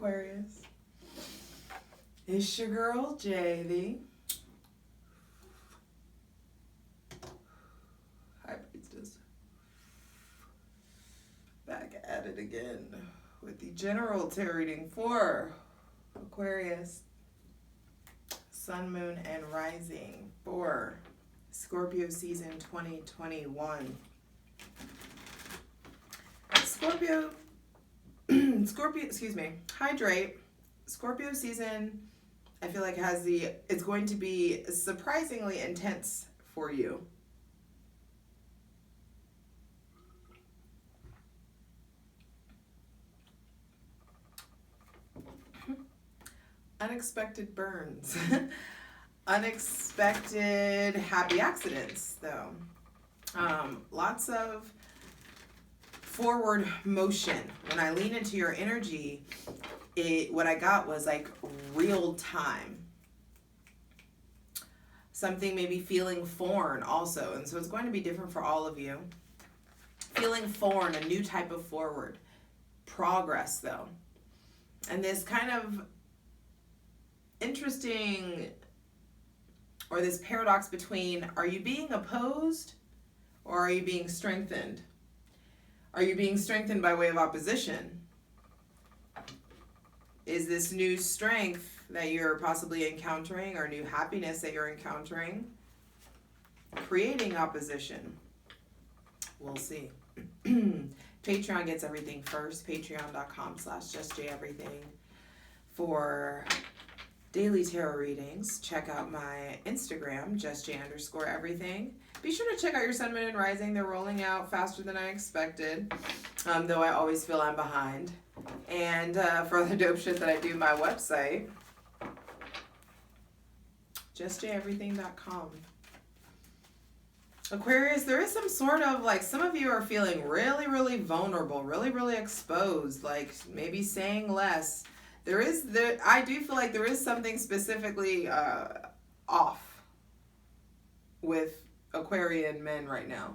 Aquarius. It's your girl, Javy. Hi, Priestess. Back at it again with the general tarot reading for Aquarius, Sun, Moon, and Rising for Scorpio season 2021. Scorpio, hydrate. Scorpio season, I feel like it's going to be surprisingly intense for you. Unexpected burns. Unexpected happy accidents, though. Lots of forward motion. When I lean into your energy, what I got was like real time. Something maybe feeling foreign also. And so it's going to be different for all of you. Feeling foreign, a new type of forward. Progress, though. And this kind of interesting, or this paradox between, are you being opposed or are you being strengthened? Are you being strengthened by way of opposition? Is this new strength that you're possibly encountering, or new happiness that you're encountering, creating opposition? We'll see. Patreon gets everything first. Patreon.com/justjeverything for daily tarot readings. Check out my Instagram, justj_everything. Be sure to check out your Sun, Moon, and Rising. They're rolling out faster than I expected, though I always feel I'm behind. And for the dope shit that I do, my website, justjeverything.com. Aquarius, there is some sort of, like, some of you are feeling really, really vulnerable, really, really exposed, like maybe saying less. I do feel like there is something specifically off with Aquarian men right now.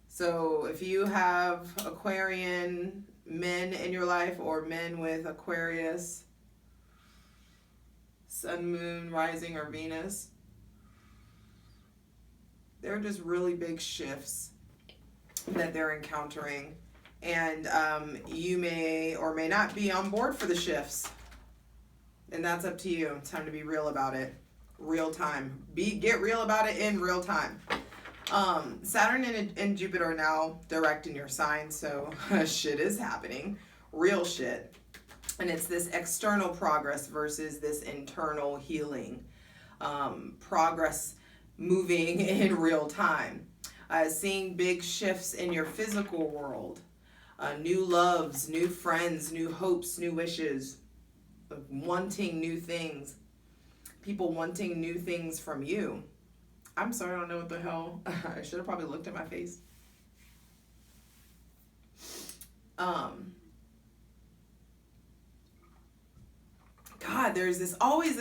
So if you have Aquarian men in your life, or men with Aquarius, Sun, Moon, Rising, or Venus, they're just really big shifts that they're encountering. And you may or may not be on board for the shifts. And that's up to you. It's time to be real about it. Real time. Get real about it in real time. Saturn and Jupiter are now direct in your sign, so shit is happening. Real shit. And it's this external progress versus this internal healing. Progress moving in real time. Seeing big shifts in your physical world. New loves, new friends, new hopes, new wishes. Wanting new things. People wanting new things from you. I'm sorry, I don't know what the hell. I should have probably looked at my face. God, there's always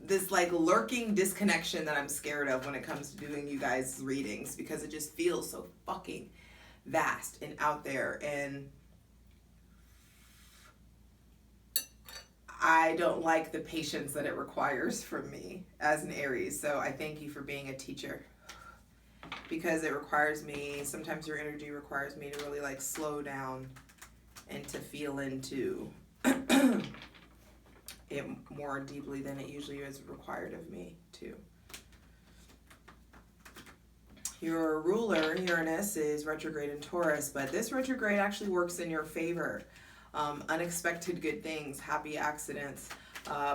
this like lurking disconnection that I'm scared of when it comes to doing you guys' readings, because it just feels so fucking vast and out there, and I don't like the patience that it requires from me as an Aries. So I thank you for being a teacher, because it requires me, sometimes your energy requires me to really like slow down and to feel into it more deeply than it usually is required of me too. Your ruler, Uranus, is retrograde in Taurus, but this retrograde actually works in your favor. Unexpected good things, happy accidents,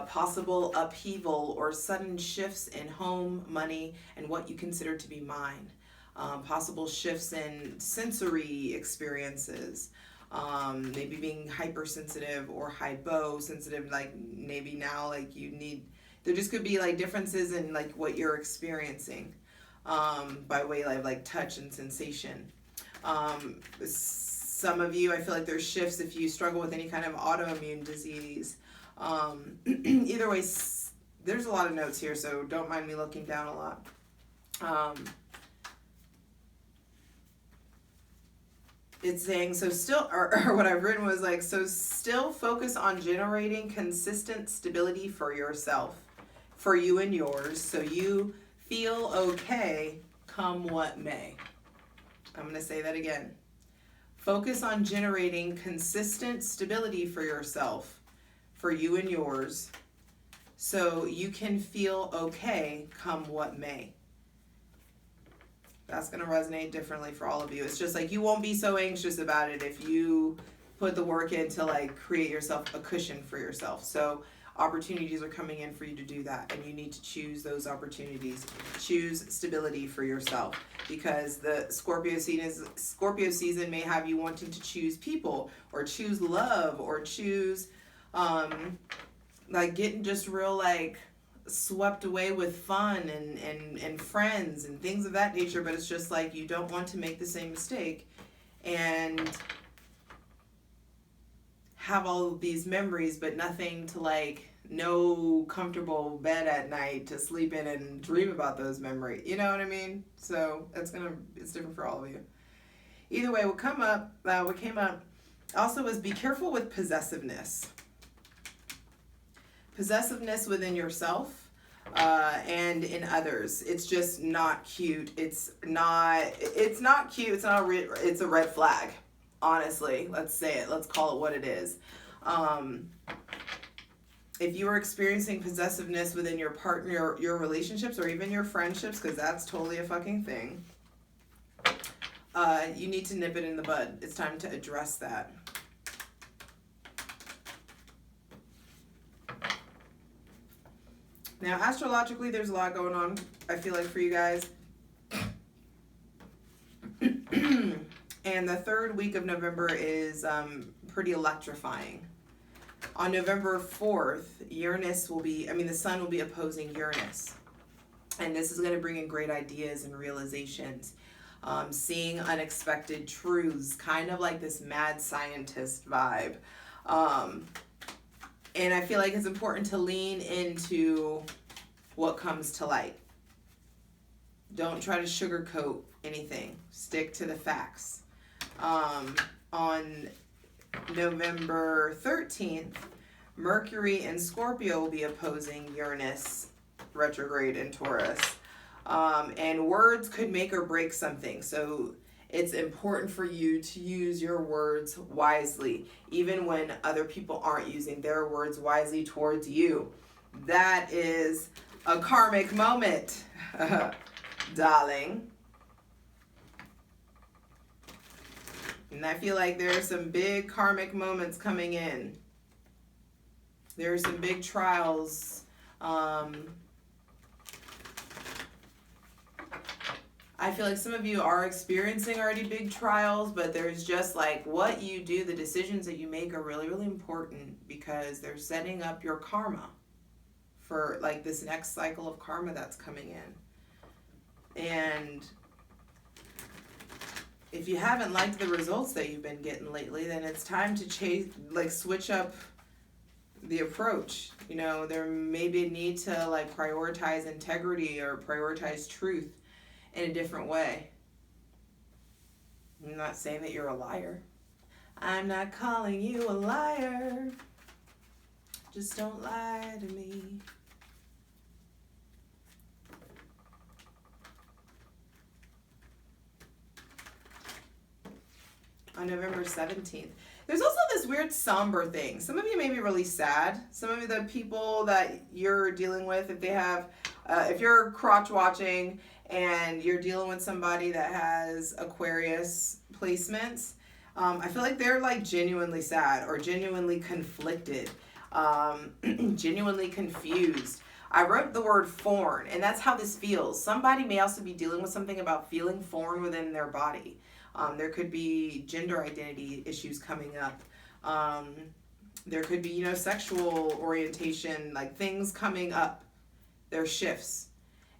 possible upheaval or sudden shifts in home, money, and what you consider to be mine. Possible shifts in sensory experiences. Maybe being hypersensitive or hyposensitive, like maybe now like you need, there just could be like differences in like what you're experiencing by way of like touch and sensation. Some of you, I feel like there's shifts if you struggle with any kind of autoimmune disease. Either way, there's a lot of notes here, so don't mind me looking down a lot. it's saying, so still, or what I've written was like, so still focus on generating consistent stability for yourself, for you and yours, so you feel okay come what may. I'm going to say that again. Focus on generating consistent stability for yourself, for you and yours, so you can feel okay come what may. That's going to resonate differently for all of you. It's just like you won't be so anxious about it if you put the work in to like create yourself a cushion for yourself. So opportunities are coming in for you to do that, and you need to choose those opportunities. Choose stability for yourself, because the Scorpio season may have you wanting to choose people or choose love or choose like getting just real like swept away with fun and friends and things of that nature, but it's just like you don't want to make the same mistake and have all of these memories but nothing to like, no comfortable bed at night to sleep in and dream about those memories, you know what I mean? So it's different for all of you. Either way, what came up also was be careful with possessiveness within yourself and in others. It's just not cute. It's not cute. It's a red flag. Honestly, let's say it. Let's call it what it is. If you are experiencing possessiveness within your partner, your relationships, or even your friendships, because that's totally a fucking thing, you need to nip it in the bud. It's time to address that. Now, astrologically, there's a lot going on, I feel like, for you guys. And the third week of November is pretty electrifying. On November 4th, the sun will be opposing Uranus. And this is going to bring in great ideas and realizations. Seeing unexpected truths, kind of like this mad scientist vibe. And I feel like it's important to lean into what comes to light. Don't try to sugarcoat anything. Stick to the facts. On November 13th, Mercury and Scorpio will be opposing Uranus retrograde in Taurus. And words could make or break something. So it's important for you to use your words wisely, even when other people aren't using their words wisely towards you. That is a karmic moment, darling. And I feel like there are some big karmic moments coming in. There are some big trials. I feel like some of you are experiencing already big trials, but there's just like what you do, the decisions that you make are really, really important, because they're setting up your karma for like this next cycle of karma that's coming in. And if you haven't liked the results that you've been getting lately, then it's time to switch up the approach. You know, there may be a need to like prioritize integrity or prioritize truth in a different way. I'm not saying that you're a liar. I'm not calling you a liar. Just don't lie to me. On November 17th. There's also this weird somber thing. Some of you may be really sad. Some of the people that you're dealing with, if you're crotch watching and you're dealing with somebody that has Aquarius placements, I feel like they're like genuinely sad or genuinely conflicted, genuinely confused. I wrote the word foreign, and that's how this feels. Somebody may also be dealing with something about feeling foreign within their body. There could be gender identity issues coming up. There could be, sexual orientation, like things coming up. There's shifts.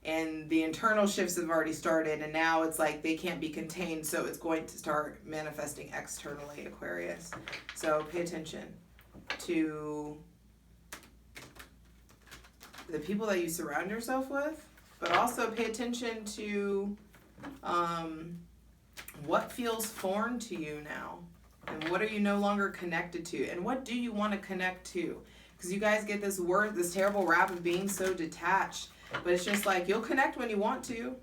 And the internal shifts have already started, and now it's like they can't be contained, so it's going to start manifesting externally, Aquarius. So pay attention to the people that you surround yourself with, but also pay attention to What feels foreign to you now? And what are you no longer connected to? And what do you want to connect to? Because you guys get this terrible rap of being so detached. But it's just like, you'll connect when you want to.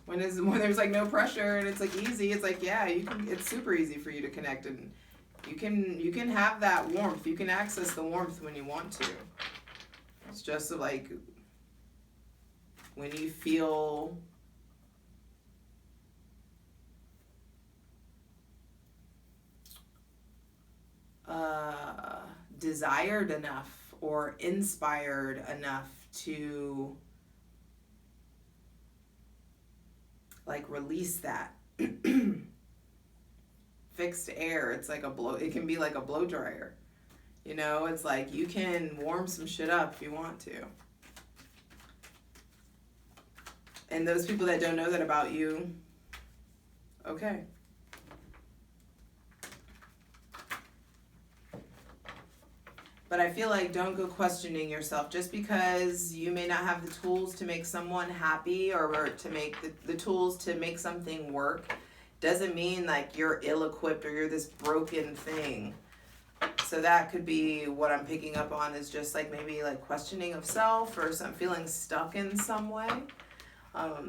When there's like no pressure and it's like easy, it's like, yeah, it's super easy for you to connect, and you can have that warmth. You can access the warmth when you want to. It's just like when you feel desired enough or inspired enough to like release that. Fixed air, it's like it can be like a blow dryer. You know, it's like you can warm some shit up if you want to. And those people that don't know that about you, okay. But I feel like don't go questioning yourself. Just because you may not have the tools to make someone happy or to make the tools to make something work doesn't mean like you're ill-equipped or you're this broken thing. So that could be what I'm picking up on, is just like maybe like questioning of self or some feeling stuck in some way. But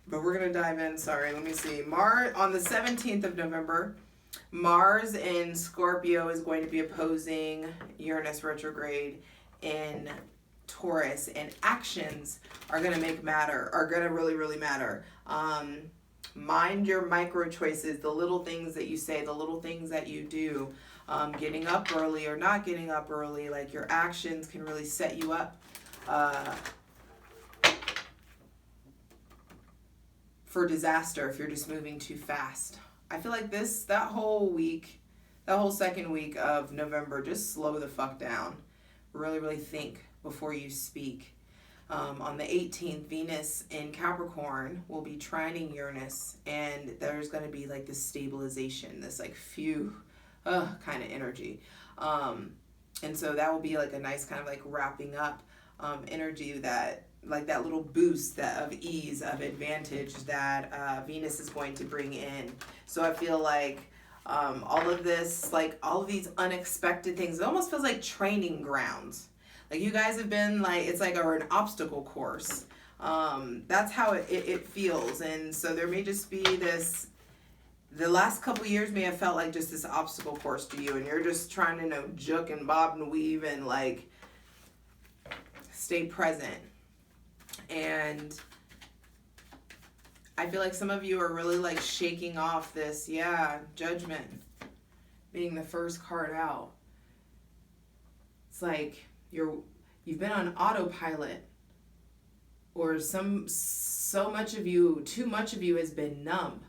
we're going to dive in. Sorry, let me see. On the 17th of November, Mars in Scorpio is going to be opposing Uranus retrograde in Taurus, and actions are going to really, really matter. Mind your micro choices, the little things that you say, the little things that you do, getting up early or not getting up early, like your actions can really set you up for disaster if you're just moving too fast. I feel like that whole second week of November, just slow the fuck down. Really, really think before you speak. On the 18th, Venus in Capricorn will be trining Uranus, and there's going to be like this stabilization, this like kind of energy. And so that will be like a nice kind of like wrapping up energy, that like that little boost of ease, of advantage that Venus is going to bring in. So I feel like all of this, like all of these unexpected things, it almost feels like training grounds. Like you guys have been like, it's like an obstacle course. That's how it feels. And so there may just be this, the last couple years may have felt like just this obstacle course to you, and you're just trying to juke and bob and weave and like stay present. And I feel like some of you are really like shaking off this, Judgment being the first card out. It's like you've been on autopilot, or so much of you, too much of you has been numb.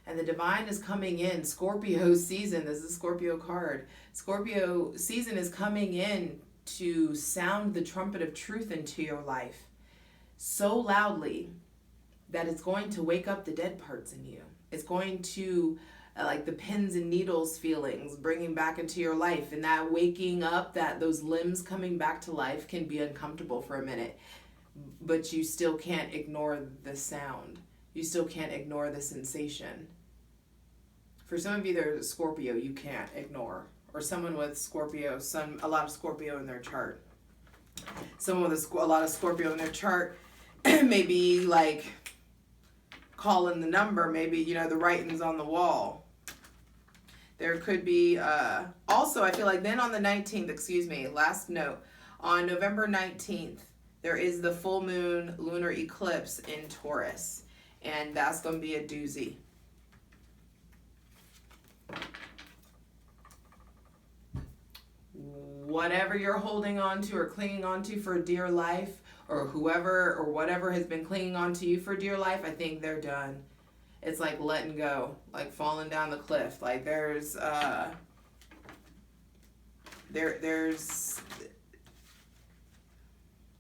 And the divine is coming in. Scorpio season, this is a Scorpio card. Scorpio season is coming in to sound the trumpet of truth into your life so loudly that it's going to wake up the dead parts in you. It's going to, like the pins and needles feelings, bringing back into your life. And that waking up, those limbs coming back to life can be uncomfortable for a minute. But you still can't ignore the sound. You still can't ignore the sensation. For some of you, there's Scorpio you can't ignore. Or someone with Scorpio, a lot of Scorpio in their chart. Someone with a lot of Scorpio in their chart may be like calling the number, maybe, the writing's on the wall. There could be, also, I feel like then on the 19th, last note, on November 19th, there is the full moon lunar eclipse in Taurus, and that's going to be a doozy. Whatever you're holding on to or clinging on to for dear life, or whoever or whatever has been clinging on to you for dear life, I think they're done. It's like letting go, like falling down the cliff. Like there's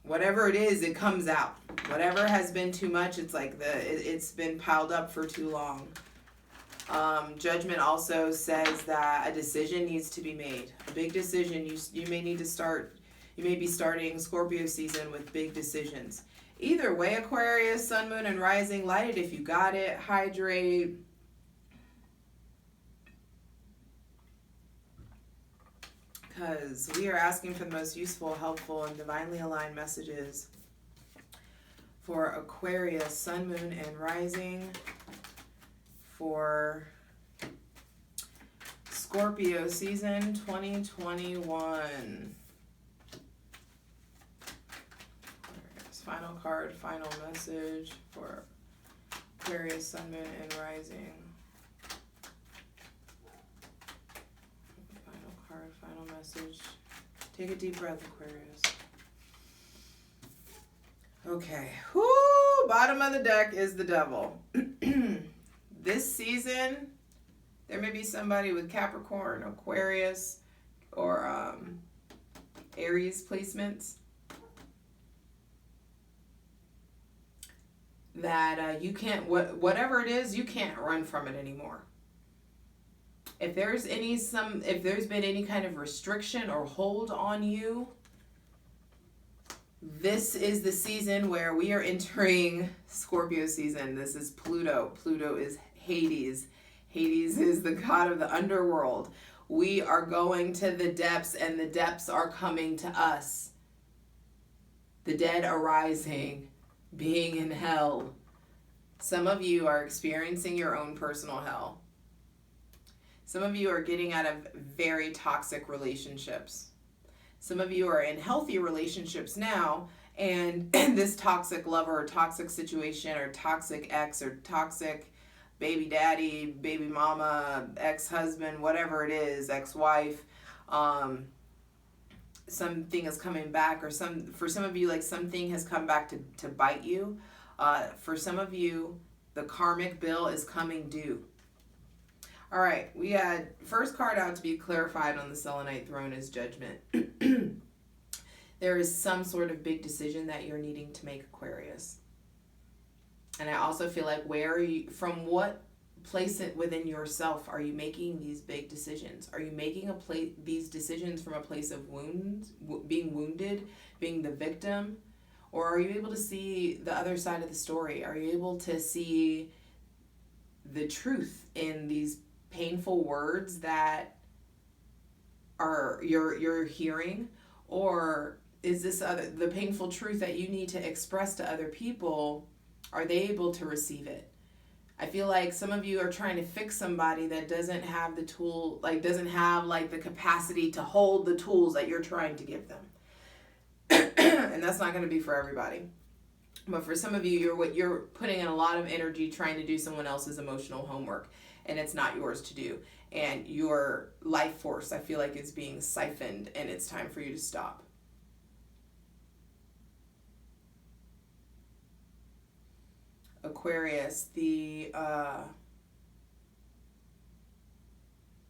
whatever it is, it comes out. Whatever has been too much, it's like it's been piled up for too long. Judgment also says that a decision needs to be made. A big decision. You may need to start. You may be starting Scorpio season with big decisions. Either way, Aquarius, sun, moon, and rising, light it if you got it. Hydrate. Because we are asking for the most useful, helpful, and divinely aligned messages for Aquarius, sun, moon, and rising. For Scorpio season 2021. Final card, final message for Aquarius, sun, moon, and rising. Final card, final message. Take a deep breath, Aquarius. Okay. Whoo! Bottom of the deck is the devil. This season, there may be somebody with Capricorn, Aquarius, or Aries placements that you can't, whatever it is, you can't run from it anymore. If there's been any kind of restriction or hold on you, this is the season where we are entering Scorpio season. This is Pluto. Pluto is Hades. Hades is the god of the underworld. We are going to the depths, and the depths are coming to us. The dead are rising, being in hell. Some of you are experiencing your own personal hell. Some of you are getting out of very toxic relationships. Some of you are in healthy relationships now, and this toxic lover or toxic situation or toxic ex or toxic baby daddy, baby mama, ex-husband, whatever it is, ex-wife, something is coming back, or for some of you, like something has come back to bite you. For some of you, the karmic bill is coming due. All right, we had first card out to be clarified on the Selenite throne is Judgment. There is some sort of big decision that you're needing to make, Aquarius. And I also feel like from what place it within yourself are you making these big decisions? Are you making these decisions from a place of wounds, being wounded, being the victim? Or are you able to see the other side of the story? Are you able to see the truth in these painful words that are you're hearing? Or is this the painful truth that you need to express to other people? Are they able to receive it? I feel like some of you are trying to fix somebody that doesn't have the tool, doesn't have the capacity to hold the tools that you're trying to give them. And that's not going to be for everybody. But for some of you, you're putting in a lot of energy trying to do someone else's emotional homework, and it's not yours to do. And your life force, I feel like, is being siphoned, and it's time for you to stop. Aquarius,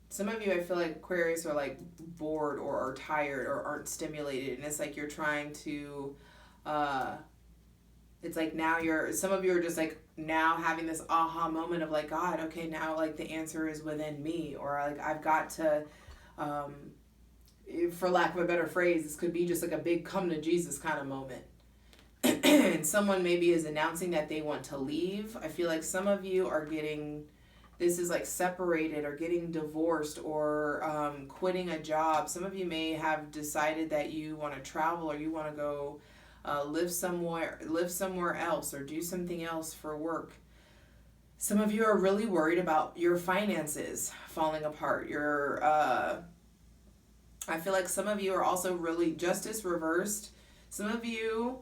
some of you, I feel like Aquarius are bored or are tired or aren't stimulated, and it's like you're trying to, it's like now some of you are just now having this aha moment of God, okay, now the answer is within me, or I've got to, for lack of a better phrase, this could be just a big come to Jesus kind of moment. And someone maybe is announcing that they want to leave. I feel like some of you are getting, this is separated or getting divorced or quitting a job. Some of you may have decided that you want to travel or you want to go live somewhere else or do something else for work. Some of you are really worried about your finances falling apart. I feel like some of you are also really justice reversed. Some of you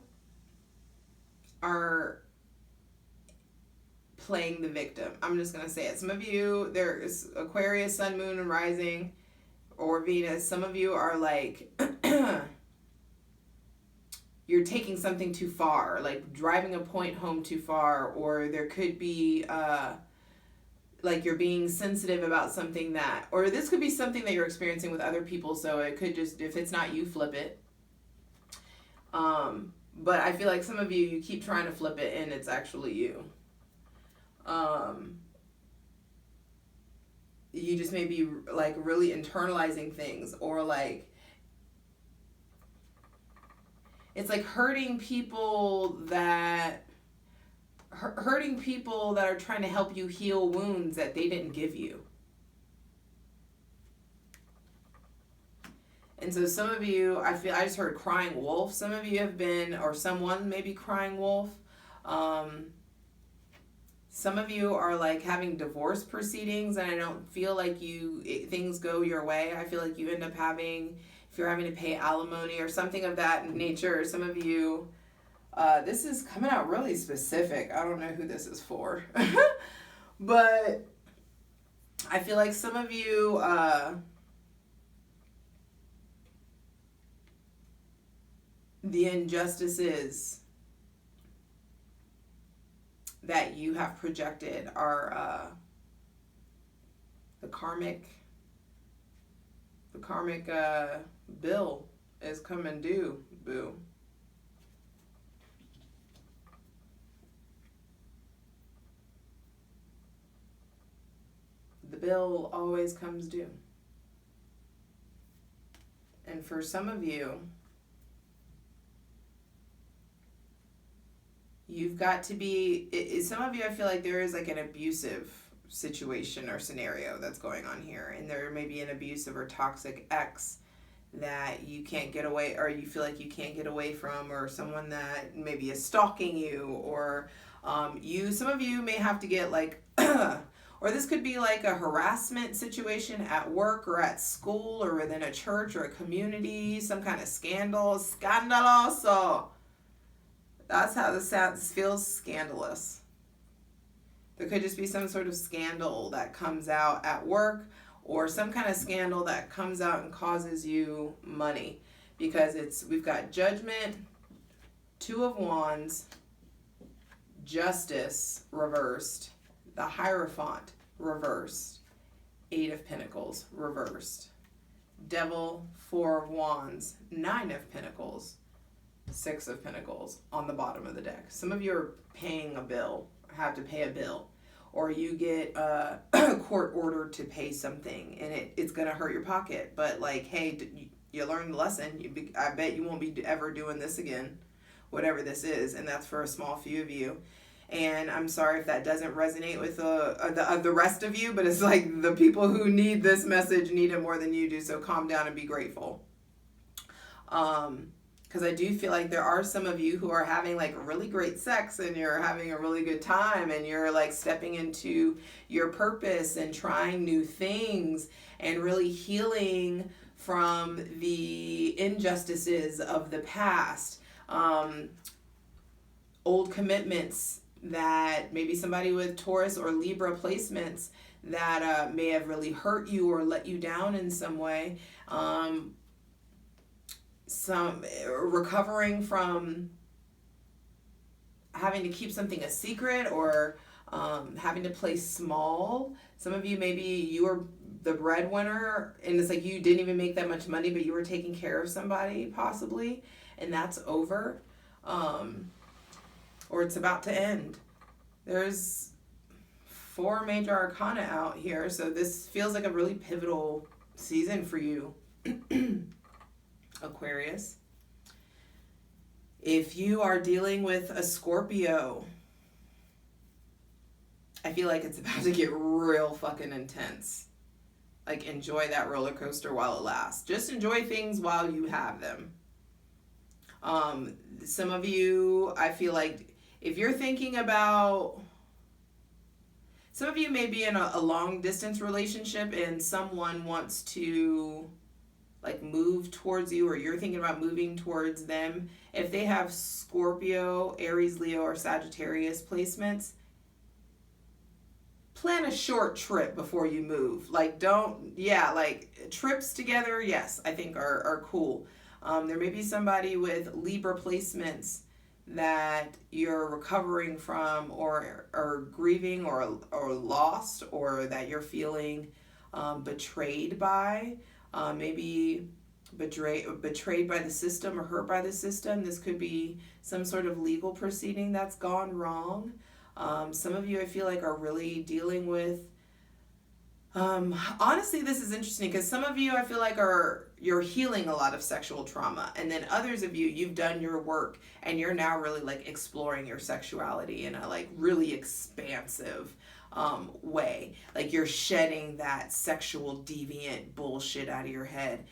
are playing the victim. I'm just going to say it. Some of you, there is Aquarius, sun, moon, and rising, or Venus. Some of you are you're taking something too far, driving a point home too far, or there could be you're being sensitive about something or this could be something that you're experiencing with other people, so it could just, if it's not you, flip it. But I feel like some of you keep trying to flip it and it's actually you. You just may be really internalizing things, or it's like hurting people that are trying to help you heal wounds that they didn't give you. And so some of you, I just heard crying wolf. Some of you have been, or someone may be crying wolf. Some of you are like having divorce proceedings, and I don't feel like things go your way. I feel like you end up having, if you're having to pay alimony or something of that nature. Some of you, this is coming out really specific. I don't know who this is for. But I feel like some of you, the injustices that you have projected are the karmic bill is coming due, boo. The bill always comes due. And for some of you, you've got to be, some of you, I feel like there is like an abusive situation or scenario that's going on here. And there may be an abusive or toxic ex that you can't get away, or you feel like you can't get away from, or someone that maybe is stalking you, or some of you may have to get like, or this could be like a harassment situation at work or at school or within a church or a community, some kind of scandaloso. That's how this sounds, feels, scandalous. There could just be some sort of scandal that comes out at work, or some kind of scandal that comes out and causes you money. Because we've got Judgment, Two of Wands, Justice reversed, the Hierophant reversed, Eight of Pentacles reversed, Devil, Four of Wands, Nine of Pentacles, Six of Pentacles on the bottom of the deck. Some of you are paying a bill, have to pay a bill, or you get a court order to pay something, and it's going to hurt your pocket. But like, hey, you learned the lesson. I bet you won't be ever doing this again, whatever this is, and that's for a small few of you. And I'm sorry if that doesn't resonate with the rest of you, but it's like the people who need this message need it more than you do, so calm down and be grateful. Because I do feel like there are some of you who are having like really great sex, and you're having a really good time, and you're like stepping into your purpose and trying new things and really healing from the injustices of the past. Old commitments that maybe somebody with Taurus or Libra placements that may have really hurt you or let you down in some way. Some recovering from having to keep something a secret, or having to play small. Some of you, maybe you were the breadwinner, and it's like you didn't even make that much money, but you were taking care of somebody possibly, and that's over, or it's about to end. There's 4 major arcana out here, so this feels like a really pivotal season for you. Aquarius. If you are dealing with a Scorpio, I feel like it's about to get real fucking intense. Like, enjoy that roller coaster while it lasts. Just enjoy things while you have them. Some of you, I feel like if you're thinking about, some of you may be in a long distance relationship and someone wants to like move towards you, or you're thinking about moving towards them. If they have Scorpio, Aries, Leo, or Sagittarius placements, plan a short trip before you move. Like, like trips together, yes, I think are cool. There may be somebody with Libra placements that you're recovering from, or grieving, or lost, or that you're feeling betrayed by. Maybe betrayed by the system or hurt by the system. This could be some sort of legal proceeding that's gone wrong. Some of you, I feel like, are really dealing with, honestly, this is interesting because some of you, I feel like, are you're healing a lot of sexual trauma. And then others of you, you've done your work and you're now really like exploring your sexuality in a like really expansive way. Like you're shedding that sexual deviant bullshit out of your head.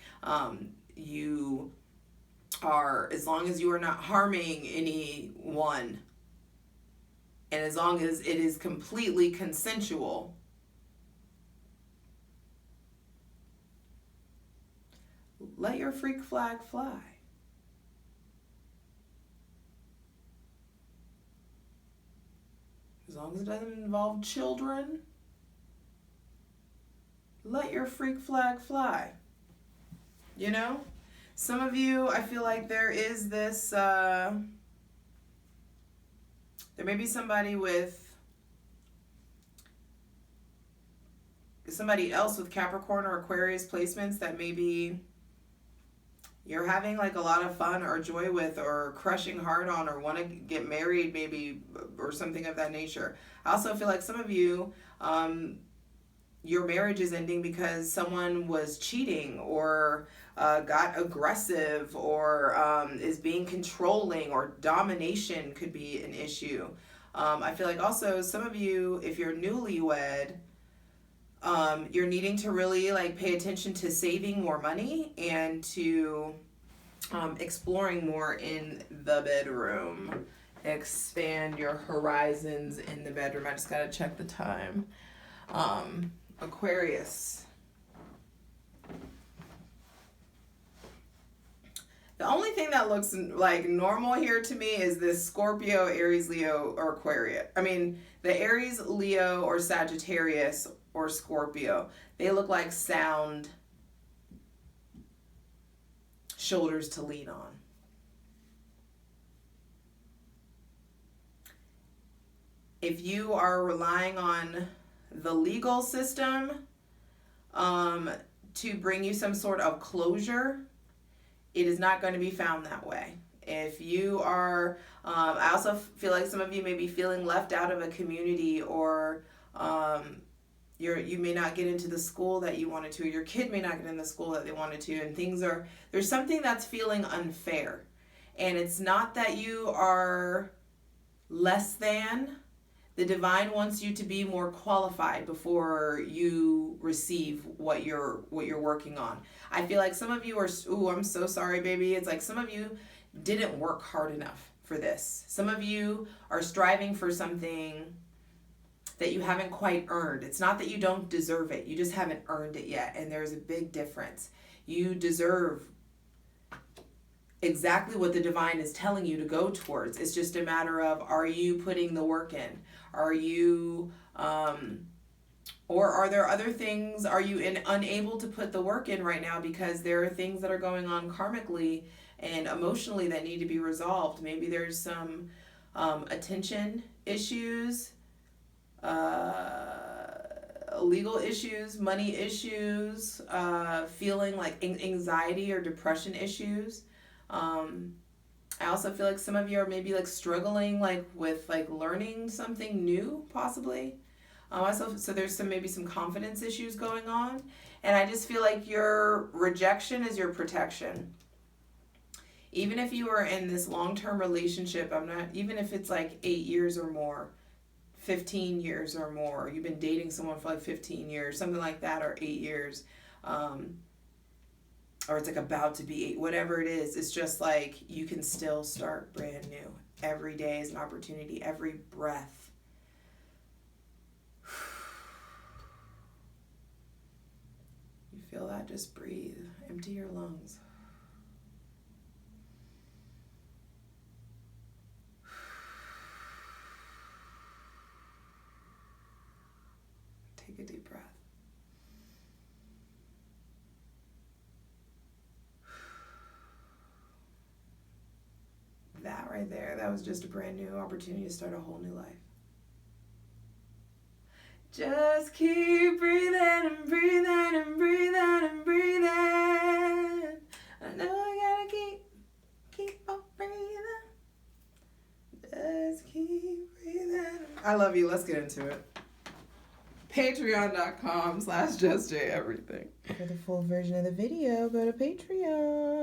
You are, as long as you are not harming anyone, and as long as it is completely consensual, let your freak flag fly. As long as it doesn't involve children, let your freak flag fly. You know? Some of you, I feel like there is this, there may be somebody else with Capricorn or Aquarius placements that maybe you're having like a lot of fun or joy with, or crushing hard on, or want to get married maybe, or something of that nature. I also feel like some of you, your marriage is ending because someone was cheating, or got aggressive, or is being controlling, or domination could be an issue. I feel like also some of you, if you're newlywed, you're needing to really like pay attention to saving more money and to exploring more in the bedroom. Expand your horizons in the bedroom. I just gotta check the time. Aquarius. The only thing that looks like normal here to me is this Scorpio, Aries, Leo, or Aquarius. I mean, the Aries, Leo, or Sagittarius, or Scorpio. They look like sound shoulders to lean on. If you are relying on the legal system to bring you some sort of closure, it is not going to be found that way. If you are, I also feel like some of you may be feeling left out of a community, or you may not get into the school that you wanted to, or your kid may not get in the school that they wanted to, and there's something that's feeling unfair. And it's not that you are less than. The divine wants you to be more qualified before you receive what you're working on. I feel like some of you are, I'm so sorry, baby. It's like some of you didn't work hard enough for this. Some of you are striving for something that you haven't quite earned. It's not that you don't deserve it. You just haven't earned it yet. And there's a big difference. You deserve exactly what the divine is telling you to go towards. It's just a matter of, are you putting the work in? Are you, or are there other things, are you unable to put the work in right now because there are things that are going on karmically and emotionally that need to be resolved? Maybe there's some attention issues, legal issues, money issues, feeling like anxiety or depression issues. I also feel like some of you are maybe like struggling like with like learning something new, possibly. So there's maybe some confidence issues going on. And I just feel like your rejection is your protection. Even if you are in this long-term relationship, even if it's like 8 years or more, 15 years or more, you've been dating someone for like 15 years, something like that, or 8 years, or it's like about to be 8, whatever it is, it's just like you can still start brand new. Every day is an opportunity, every breath. You feel that? Just breathe. Empty your lungs. Take a deep breath. That right there, that was just a brand new opportunity to start a whole new life. Just keep breathing and breathing and breathing and breathing. I know I gotta keep on breathing. Just keep breathing. I love you. Let's get into it. Patreon.com/justjeverything. For the full version of the video, go to Patreon.